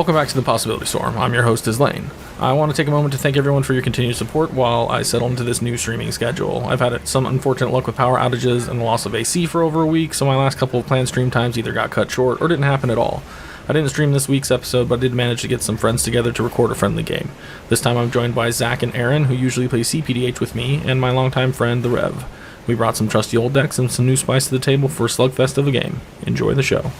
Welcome back to the Possibility Storm. I'm your host, Izlain. I want to take a moment to thank everyone for your continued support while I settle into this new streaming schedule. I've had some unfortunate luck with power outages and the loss of AC for over a week, so my last couple of planned stream times either got cut short or didn't happen at all. I didn't stream this week's episode, but I did manage to get some friends together to record a friendly game. This time I'm joined by Zac and Aaron, who usually play cPDH with me, and my longtime friend, the Rev. We brought some trusty old decks and some new spice to the table for a slugfest of a game. Enjoy the show.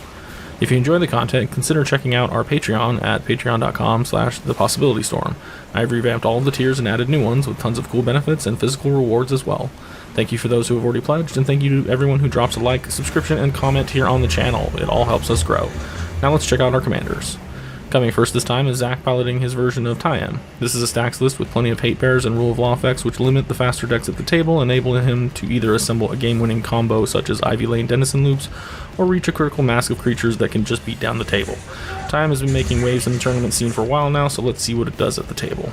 If you enjoy the content, consider checking out our Patreon at patreon.com/thepossibilitystorm. I've revamped all of the tiers and added new ones with tons of cool benefits and physical rewards as well. Thank you for those who have already pledged, and thank you to everyone who drops a like, subscription, and comment here on the channel. It all helps us grow. Now let's check out our commanders. Coming first this time is Zac piloting his version of Tayam. This is a Stax list with plenty of hate bears and rule of law effects which limit the faster decks at the table, enabling him to either assemble a game-winning combo such as Ivy Lane Denizen loops, or reach a critical mass of creatures that can just beat down the table. Tayam has been making waves in the tournament scene for a while now, so let's see what it does at the table.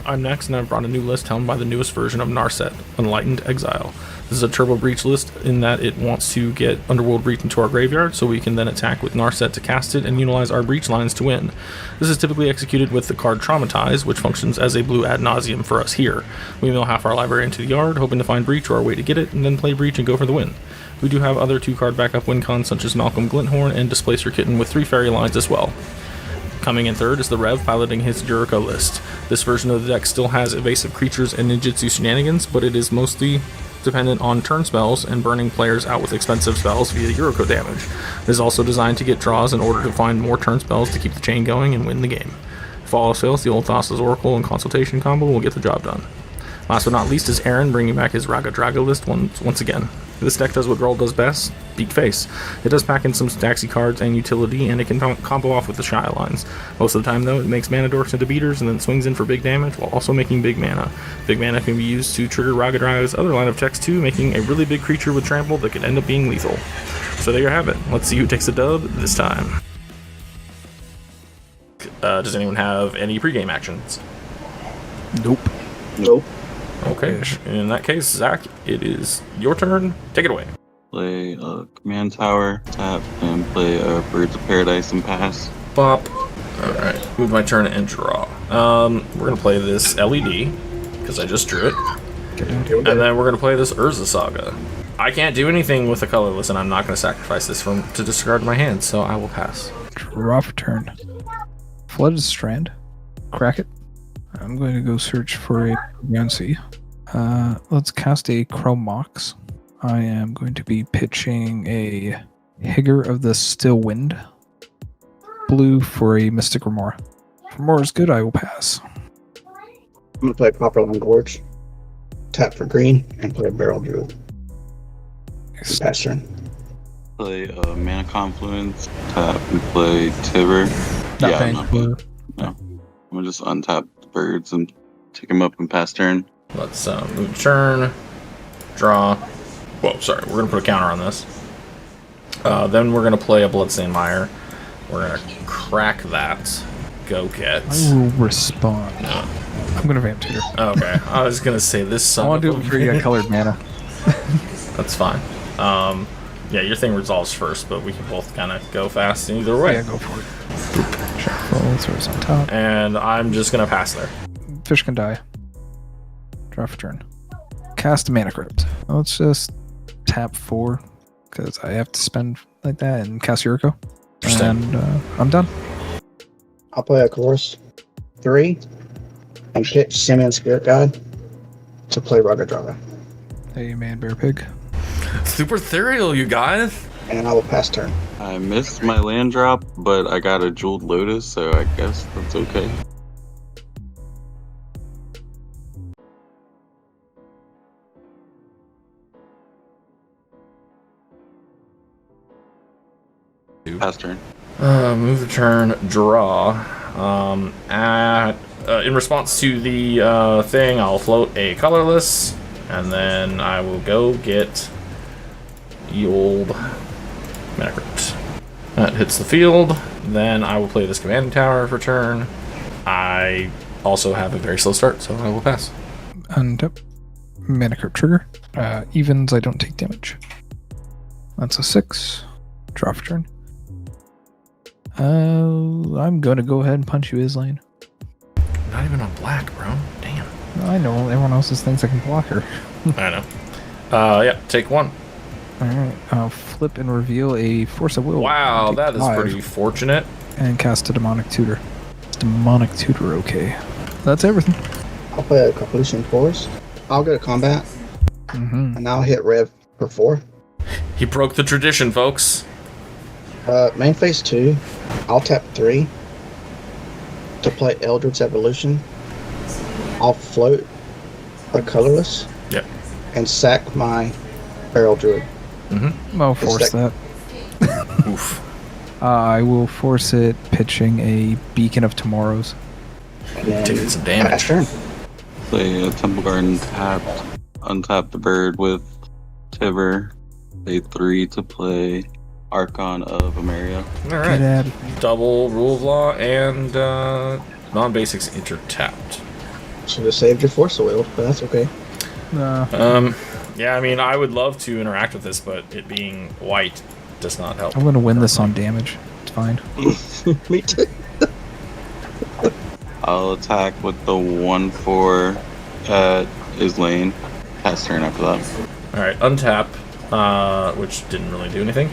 I'm next, and I've brought a new list helmed by the newest version of Narset, Enlightened Exile. This is a turbo breach list in that it wants to get Underworld Breach into our graveyard, so we can then attack with Narset to cast it and utilize our breach lines to win. This is typically executed with the card Traumatize, which functions as a blue ad nauseum for us here. We mill half our library into the yard, hoping to find breach or a way to get it, and then play breach and go for the win. We do have other 2-card backup win cons such as Malcolm Glinthorn and Displacer Kitten with 3 fairy lines as well. Coming in third is the Rev piloting his Yuriko list. This version of the deck still has evasive creatures and ninjutsu shenanigans, but it is mostly dependent on turn spells and burning players out with expensive spells via Yuriko damage. It is also designed to get draws in order to find more turn spells to keep the chain going and win the game. If all else fails, the old Thassa's Oracle and Consultation combo will get the job done. Last but not least is Aaron bringing back his Raggadragga list once again. This deck does what Girl does best, beat face. It does pack in some Staxy cards and utility, and it can combo off with the Shy lines. Most of the time though, it makes mana dorks into beaters and then swings in for big damage while also making big mana. Big mana can be used to trigger Raggadragga's other line of checks too, making a really big creature with trample that could end up being lethal. So there you have it. Let's see who takes the dub this time. Does anyone have any pregame actions? Nope. Okay, in that case, Zac, it is your turn. Take it away. Play Command Tower, tap, and play Birds of Paradise and pass. Bop. Alright, move my turn and draw. We're going to play this LED, because I just drew it. And then we're going to play this Urza Saga. I can't do anything with the colorless, and I'm not going to sacrifice this to discard my hand, so I will pass. Draw for turn. Flooded Strand. Crack it. I'm going to go search for a Yancy. Let's cast a Chrome Mox. I am going to be pitching a Higger of the Still Wind. Blue for a Mystic Remora. If Remora is good, I will pass. I'm going to play Copperline Gorge. Tap for green and play Barrel Druid. Pass turn. Play Mana Confluence, tap, and play Tiver. Not yeah, paying not blue. No. I'm going to just untap the birds and take them up and pass turn. Let's move turn, draw. Whoa, sorry, we're going to put a counter on this. Then we're going to play a Bloodstained Mire. We're going to crack that. Go get. I will respond. I'm going to Vamp Tutor. Okay, I was going to say this. I want to do it before you get colored mana. That's fine. Yeah, your thing resolves first, but we can both kind of go fast either way. Yeah, go for it. Shuffle, throws on top. And I'm just going to pass there. Fish can die. Draw for turn. Cast a Mana Crypt. Let's just tap 4, because I have to spend like that, and cast Yuriko. And I'm done. I'll play a Chorus 3 and pitch Simian Spirit Guide to play Raggadragga. Hey, man, bear pig. Super ethereal, you guys. And I will pass turn. I missed my land drop, but I got a Jeweled Lotus, so I guess that's okay. Pass turn. Move the turn, draw. In response to the thing, I'll float a colorless, and then I will go get the old Mana Crypt. That hits the field. Then I will play this Commanding Tower for turn. I also have a very slow start, so I will pass. Untap. Mana Crypt trigger. Evens, I don't take damage. That's a 6. Draw for turn. I'm going to go ahead and punch you, Izlain. Not even on black, bro. Damn. I know, everyone else thinks I can block her. I know. Yeah, take 1. Alright, I'll flip and reveal a Force of Will. Wow, Take that is 5 pretty fortunate. And cast a Demonic Tutor. Is Demonic Tutor okay? That's everything. I'll play a Completion Force. I'll go to combat, and I'll hit Rev for 4. He broke the tradition, folks. Main phase 2, I'll tap 3 to play Eldritch Evolution. I'll float a colorless. Yep. And sack my Barrel Druid. I'll force that. Oof. I will force it, pitching a Beacon of Tomorrows. And then Taking some damage. pass turn. Play a Temple Garden tapped. Untap the bird with Tiver. Pay 3 to play Archon of Ameria. All Get right. out. Double Rule of Law and non-basics intertapped. Should have saved your Force of Will, but that's okay. Yeah, I mean, I would love to interact with this, but it being white does not help. I'm going to win this on damage. It's fine. Me too. I'll attack with the 1/4 at Izlain. Pass turn after that. All right, untap, which didn't really do anything.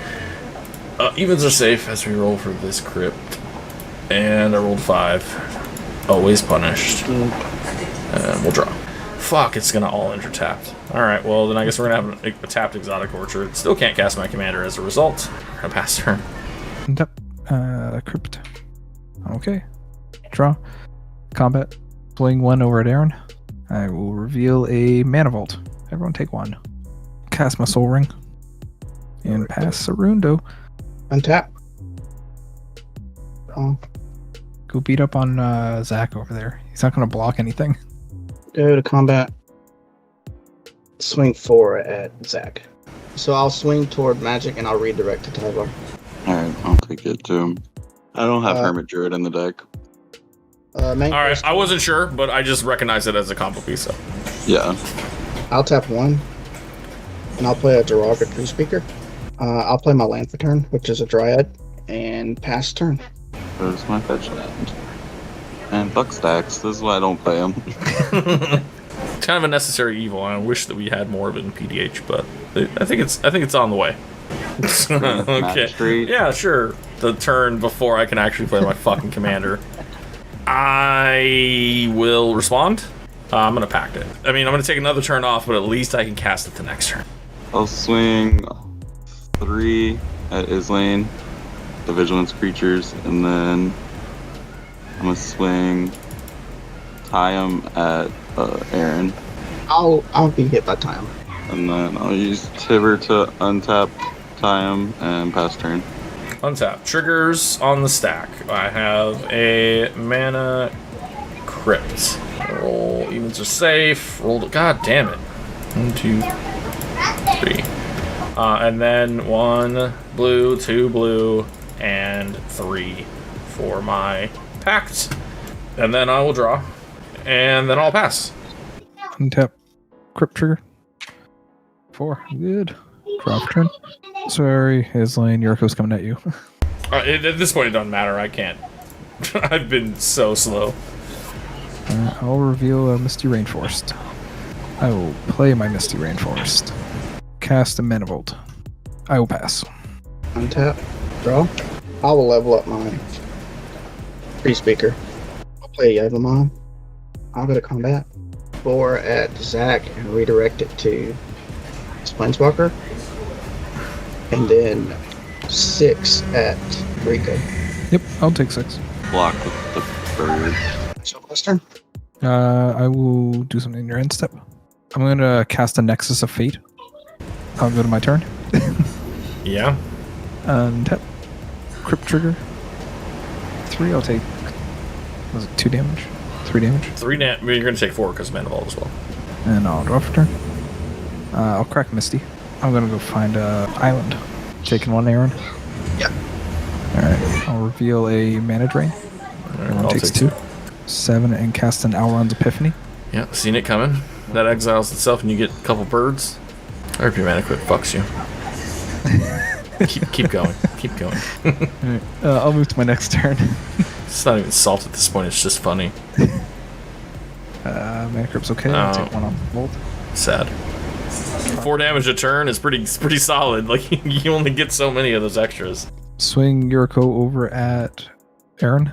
Evens are safe as we roll for this crypt. And I rolled 5. Always punished. And we'll draw. Fuck, it's gonna all intertapped. Alright, well then I guess we're gonna have a tapped Exotic Orchard. Still can't cast my commander as a result. I pass turn. Yep. Crypt. Okay. Draw. Combat. Swing 1 over at Aaron. I will reveal a Mana Vault. Everyone take 1. Cast my Soul Ring. And pass Sarundo. Untap. Oh, Go beat up on Zac over there. He's not going to block anything. go to combat. Swing 4 at Zac. So I'll swing toward magic and I'll redirect to Tyler. Alright, I'll take it too. I don't have Hermit Druid in the deck. Alright, I wasn't sure, but I just recognized it as a combo piece, so. Yeah. I'll tap 1. And I'll play a Derogatory Speaker. I'll play my land for turn, which is a Dryad. And pass turn. There's my fetch land. And fuck Stax. This is why I don't play him. It's kind of a necessary evil. I wish that we had more of it in PDH, but I think it's on the way. Okay. Street. Yeah, sure. The turn before I can actually play my fucking commander. I will respond. I'm gonna pact it. I mean, I'm gonna take another turn off, but at least I can cast it the next turn. I'll swing 3 at Izlain, the Vigilance creatures, and then I'm gonna swing Tayam at Aaron, I'll be hit by time. and then I'll use Tiver to untap Tayam and pass turn. Untap. Triggers on the stack. I have a mana crypt. Roll. Evens are safe. Roll. God damn it. 1, 2, 3. And then 1 blue, 2 blue, and 3 for my pact. And then I will draw. And then I'll pass. Untap. Crypt trigger. 4. Good. Draw for turn. Sorry, Izlain, Yuriko's coming at you. At this point, it doesn't matter. I can't. I've been so slow. I'll reveal a Misty Rainforest. I will play my Misty Rainforest. Cast a Mana Vault. I will pass. Untap. Draw. I will level up my free speaker. I'll play Yevamon. I'll go to combat. 4 at Zac and redirect it to Planeswalker. And then 6 at Yuriko. Yep, I'll take 6. Block with the bird. So last turn. I will do something in your end step. I'm going to cast a Nexus of Fate. I'll go to my turn. Yeah. Untap. Crypt trigger. 3, I'll take... Was it 2 damage? 3 damage? 3 you're going to take 4 because Mana Vault as well. And I'll draw for turn. I'll crack Misty. I'm going to go find a island. Taking 1, Aaron? Yeah. Alright, I'll reveal a Mana Drain. Everyone I'll takes take 2. 7 and cast an Alron's Epiphany. Yeah, seen it coming. That exiles itself and you get a couple birds. I hope your mana quit fucks you. keep going. Keep going. Alright, I'll move to my next turn. It's not even salt at this point. It's just funny. Mana Crypt's okay. I'll take one off the bolt. Sad. 4 damage a turn is pretty solid. Like you only get so many of those extras. Swing Yuriko over at Aaron.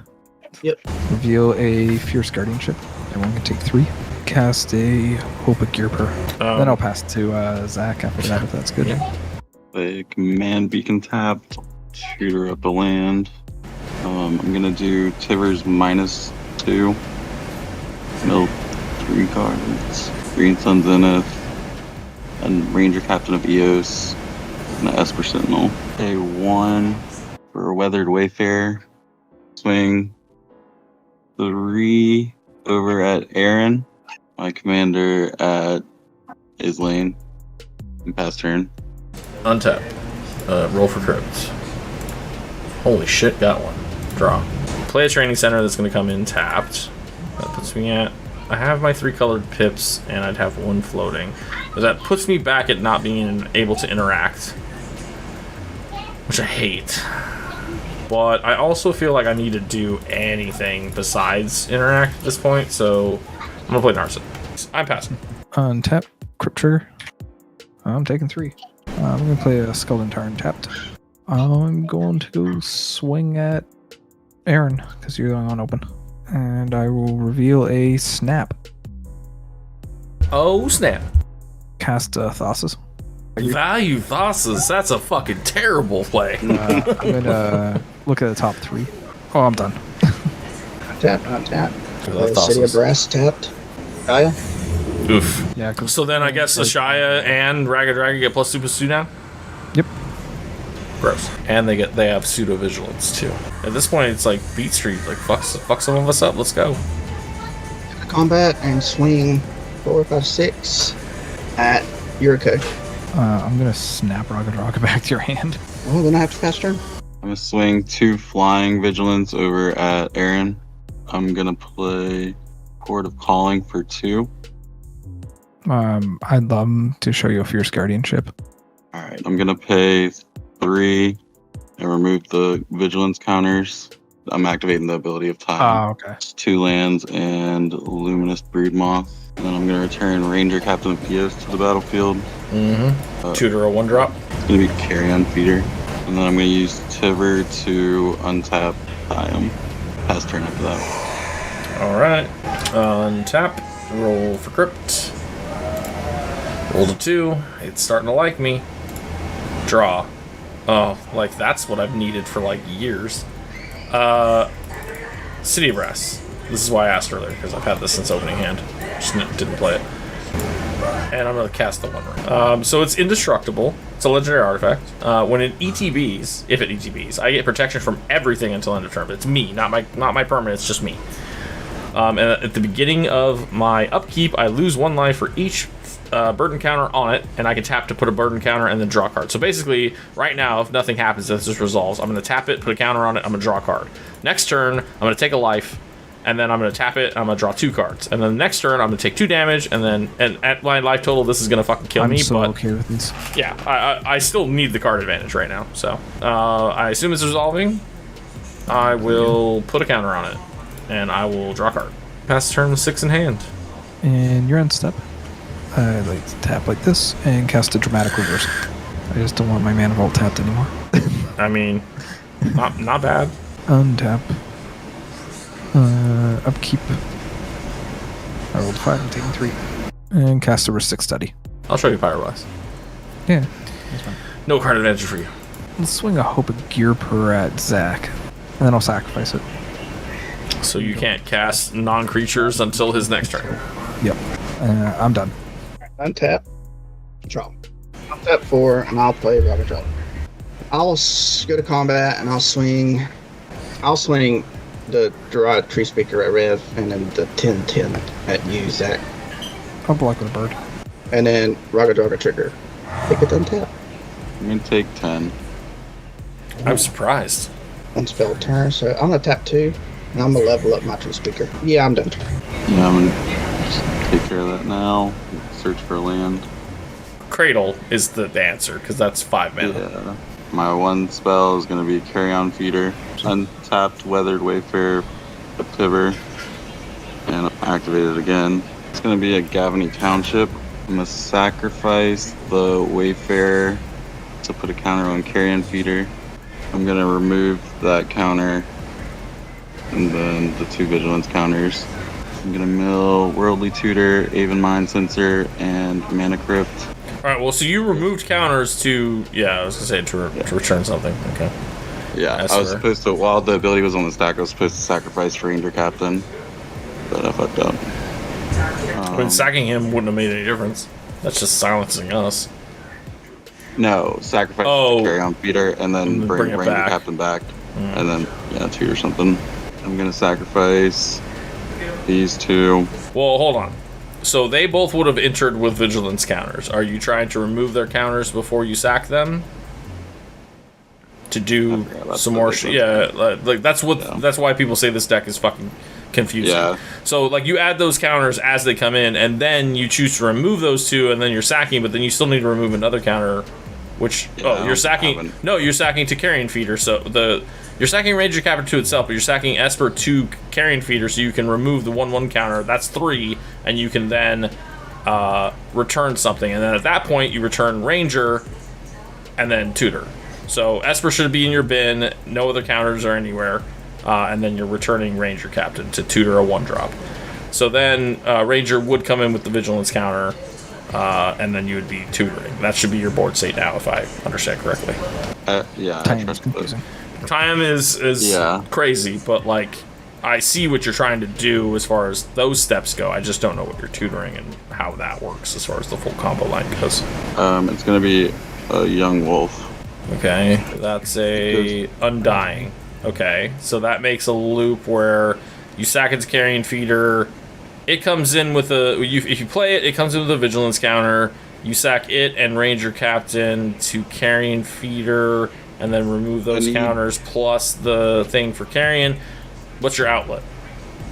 Yep. Reveal a Fierce Guardianship. Everyone can take 3. Cast a Hope of Gear Per. Then I'll pass to Zac after that, if that's good. Yeah. A command beacon tapped. Shoot her up a land. I'm gonna do Tiver's -2. Mill 3 cards. Green Sun Zenith. And Ranger Captain of Eos. And an Esper Sentinel. A 1 for Weathered Wayfarer. Swing 3 over at Aaron. My commander at Izlain. And pass turn. Untap. Roll for crypt. Holy shit, got one. Draw. Play a training center that's going to come in tapped. That puts me at... I have my 3 colored pips, and I'd have 1 floating. But that puts me back at not being able to interact. Which I hate. But I also feel like I need to do anything besides interact at this point, so I'm going to play Narset. I'm passing. Untap. Crypt Trigger. I'm taking 3. I'm going to play a Skeleton Tarn tapped. I'm going to go swing at Aaron, because you're going on open. And I will reveal a Snap. Oh, snap. Cast Thassa's. Value Thassa's. That's a fucking terrible play. I'm going to look at the top 3. Oh, I'm done. Tap, not tap. City of Brass tapped. Gaia. Oof. Yeah. So then I guess Ashaya and Raggadragga get +2/+2 now? Yep. Gross. And they have pseudo vigilance too. At this point it's like beat street, like fuck some of us up, let's go. Combat and swing 4, 5, 6 at Yuriko. I'm going to snap Raggadragga back to your hand. Oh, then I have to pass turn. I'm gonna swing 2 flying vigilance over at Aaron. I'm gonna play Port of Calling for 2. I'd love to show you a Fierce Guardianship. Alright, I'm gonna pay 3 and remove the vigilance counters. I'm activating the ability of Tayam. Oh, okay. It's 2 lands and Luminous Broodmoth. And then I'm gonna return Ranger Captain of Eos to the battlefield. Mm-hmm. Tutor a 1-drop. It's gonna be Carrion Feeder. And then I'm gonna use Tiver to untap Tayam. Pass turn after that. Alright. Untap. Roll for crypt. Rolled a 2. It's starting to like me. Draw. Oh, like that's what I've needed for like years. City of Brass. This is why I asked earlier, because I've had this since opening hand. Just didn't play it. And I'm going to cast the 1 ring. So it's indestructible. It's a legendary artifact. When it ETBs, if it ETBs, I get protection from everything until end of turn. But it's me, not my permanent, it's just me. And at the beginning of my upkeep, I lose 1 life for each burden counter on it, and I can tap to put a burden counter and then draw a card. So basically, right now, if nothing happens, this just resolves. I'm going to tap it, put a counter on it, I'm going to draw a card. Next turn, I'm going to take a life, and then I'm going to tap it, and I'm going to draw 2 cards. And then the next turn, I'm going to take 2 damage, and then at my life total, this is going to fucking kill me. I'm so but okay with this. yeah, I still need the card advantage right now. So I assume it's resolving. I will put a counter on it, and I will draw a card. Pass the turn with 6 in hand. And you're on step. I like to tap like this and cast a Dramatic Reverse. I just don't want my Mana Vault tapped anymore. I mean, not bad. Untap. Upkeep. I rolled 5, I'm taking 3. And cast a Ristic Study. I'll show you Pyrowise. Yeah, that's fine. No card advantage for you. Let's swing a Hope of Gear Per at Zac. And then I'll sacrifice it. So you can't cast non-creatures until his next turn. Yep. I'm done. Untap. Draw. Untap 4, and I'll play Raggadragga. I'll go to combat, and I'll swing the Derived Tree Speaker at Rev, and then the 10-10 at you, Zac. I'll block with a bird. And then Raggadragga trigger. Take it untap. I'm gonna take 10. I'm surprised. 1 spell turn, so I'm gonna tap 2, and I'm gonna level up my Tree Speaker. Yeah, I'm done. Yeah, I'm gonna just take care of that now. Search for land. Cradle is the answer, because that's 5 mana. Yeah. My one spell is going to be Carry On Feeder, untapped Weathered Wayfarer, a Tiver, and activate it again. It's going to be a Gavany Township. I'm going to sacrifice the Wayfarer to put a counter on Carry On Feeder. I'm going to remove that counter and then the 2 Vigilance counters. I'm going to mill Worldly Tutor, Aven Mind Sensor, and Mana Crypt. Alright, well, so you removed counters to... Yeah, I was going to say to return something. Okay. Yeah, I was supposed to... While the ability was on the stack, I was supposed to sacrifice Ranger Captain. But I fucked up. Sacking him wouldn't have made any difference. That's just silencing us. No, sacrifice Carry On Feeder, and then bring Ranger Captain back. And then, tutor something. I'm going to sacrifice these 2. Well, hold on. So they both would have entered with Vigilance counters. Are you trying to remove their counters before you sack them? To do some more shit? Yeah, like that's why people say this deck is fucking confusing. Yeah. So, like, you add those counters as they come in, and then you choose to remove those 2, and then you're sacking, but then you still need to remove another counter, which... you're sacking... No, you're sacking to Carrion Feeder, so you're sacking Ranger Captain to itself, but you're sacking Esper to Carrion Feeder, so you can remove the 1/1 counter. That's 3, and you can then return something. And then at that point, you return Ranger, and then Tutor. So Esper should be in your bin, no other counters are anywhere, and then you're returning Ranger Captain to tutor a 1-drop. So then Ranger would come in with the Vigilance counter, and then you would be tutoring. That should be your board state now, if I understand correctly. Yeah, Tayam's confusing. Tayam is crazy, but like I see what you're trying to do as far as those steps go. I just don't know what you're tutoring and how that works as far as the full combo line goes. It's gonna be a Young Wolf. Okay, that's a Undying. Okay, so that makes a loop where you sack its Carrion Feeder. It comes in with if you play it, it comes in with a Vigilance counter. You sack it and Ranger Captain to Carrion Feeder, and then remove those counters plus the thing for Carrion. What's your outlet?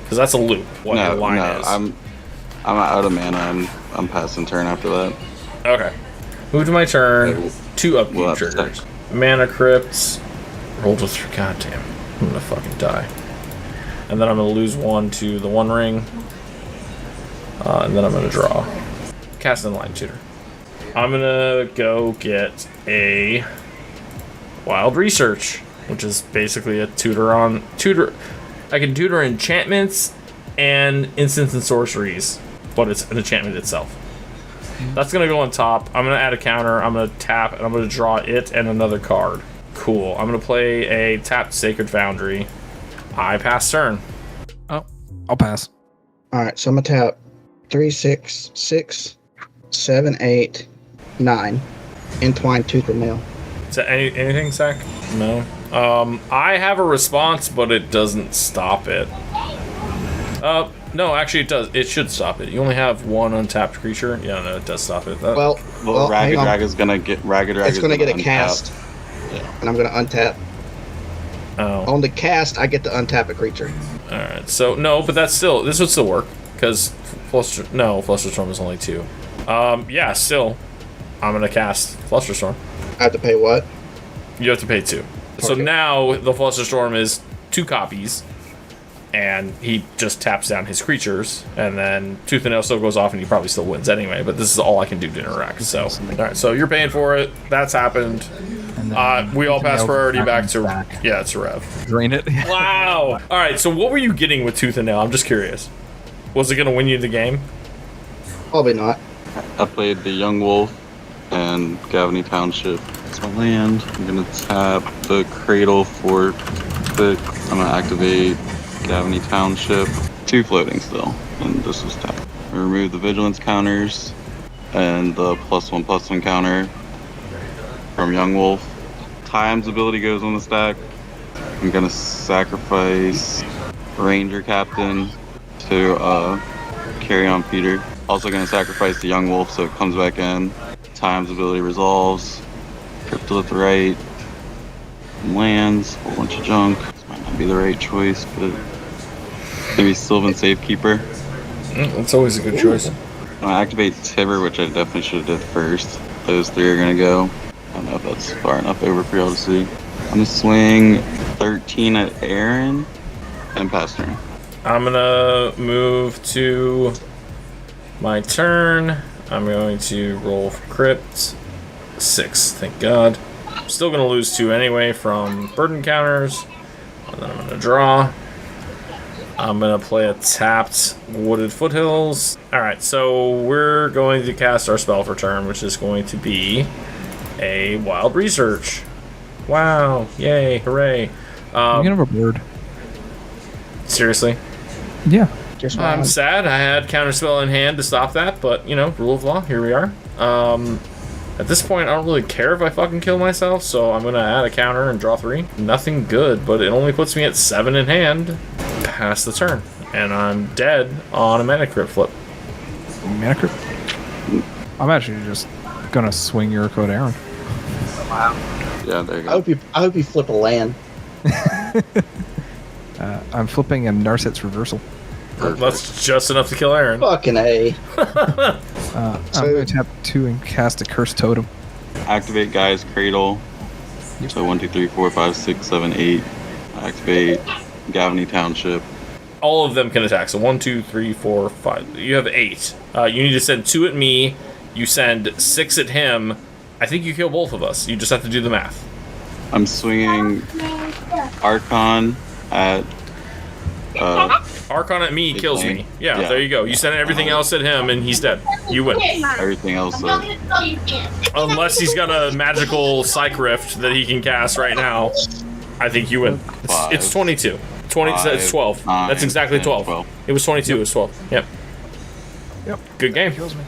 Because that's a loop. What your line is. I'm out of mana. I'm passing turn after that. Okay. Move to my turn. 2 upkeep triggers. Mana Crypts. Roll to 3. Goddamn. I'm gonna fucking die. And then I'm gonna lose 1 to the 1 ring. And then I'm gonna draw. Cast in line tutor. I'm gonna go get a Wild Research, which is basically a tutor. I can tutor enchantments and instants and sorceries, but it's an enchantment itself. That's gonna go on top. I'm gonna add a counter. I'm gonna tap, and I'm gonna draw it and another card. Cool. I'm gonna play a tapped Sacred Foundry. I pass turn. Oh, I'll pass. All right, so I'm gonna tap 3, 6, 6, 7, 8, 9. Entwine Tooth and Nail. Is that anything, Zach? No. I have a response, but it doesn't stop it. No, actually it does. It should stop it. You only have 1 untapped creature. Yeah, no, it does stop it. Well, Raggadragga's gonna get It's gonna get a cast. Yeah. And I'm gonna untap. Oh. On the cast, I get to untap a creature. Alright, so no, but this would still work. Because Flusterstorm is only 2. Yeah, still. I'm gonna cast Flusterstorm. I have to pay what? You have to pay 2. So now the Flusterstorm is 2 copies, and he just taps down his creatures, and then Tooth and Nail still goes off, and he probably still wins anyway. But this is all I can do to interact. So, all right. So you're paying for it. That's happened. We all pass priority back to it's a rev. Drain it. Wow. All right. So what were you getting with Tooth and Nail? I'm just curious. Was it going to win you the game? Probably not. I played the Young Wolf and Gavany Township. It's my land. I'm gonna tap the Cradle for quick. I'm gonna activate Gavany Township. 2 floating still, and this is tapped. Remove the Vigilance counters and the +1/+1 counter from Young Wolf. Tayam's ability goes on the stack. I'm gonna sacrifice Ranger Captain to Carry On Feeder. Also gonna sacrifice the Young Wolf so it comes back in. Tayam's ability resolves. Crypto at the right. Lands, a whole bunch of junk. This might not be the right choice, but maybe Sylvan Safekeeper. That's always a good choice. I'm gonna activate Tiver, which I definitely should have did first. Those 3 are gonna go. don't know if that's far enough over for y'all to see. I'm gonna swing 13 at Aaron and pass turn. I'm gonna move to my turn. I'm going to roll for crit. 6, thank God. I'm still gonna lose 2 anyway from burden counters. And then I'm gonna draw. I'm gonna play a tapped Wooded Foothills. Alright, so we're going to cast our spell for turn, which is going to be a Wild Research. Wow, yay, hooray. You can have a bird. Seriously? Yeah. Just I'm one. sad. I had Counterspell in hand to stop that, but, you know, rule of law, here we are. At this point, I don't really care if I fucking kill myself, so I'm gonna add a counter and draw 3. Nothing good, but it only puts me at 7 in hand. Pass the turn. And I'm dead on a Mana Crypt flip. Mana Crypt? I'm actually just gonna swing Yuriko at Aaron. Yeah, there you I go. hope you flip a land. I'm flipping a Narset's Reversal. That's just enough to kill Aaron. Fucking A. I'm going to tap 2 and cast a Cursed Totem. Activate Guy's Cradle. So 1, 2, 3, 4, 5, 6, 7, 8. Activate Gavany Township. All of them can attack. So 1, 2, 3, 4, 5. You have 8. You need to send 2 at me. You send 6 at him. I think you kill both of us. You just have to do the math. I'm swinging Archon at Archon at me kills me. Yeah, Yeah. there you go. You send everything else at him, and he's dead. You win. everything else. Unless he's got a magical Psych Rift that he can cast right now, I think you win. It's 22. 20. It's 12. 9, That's exactly 10, 12. 12. It was 22. It was 12. Yep. Yep. Good game. Kills me.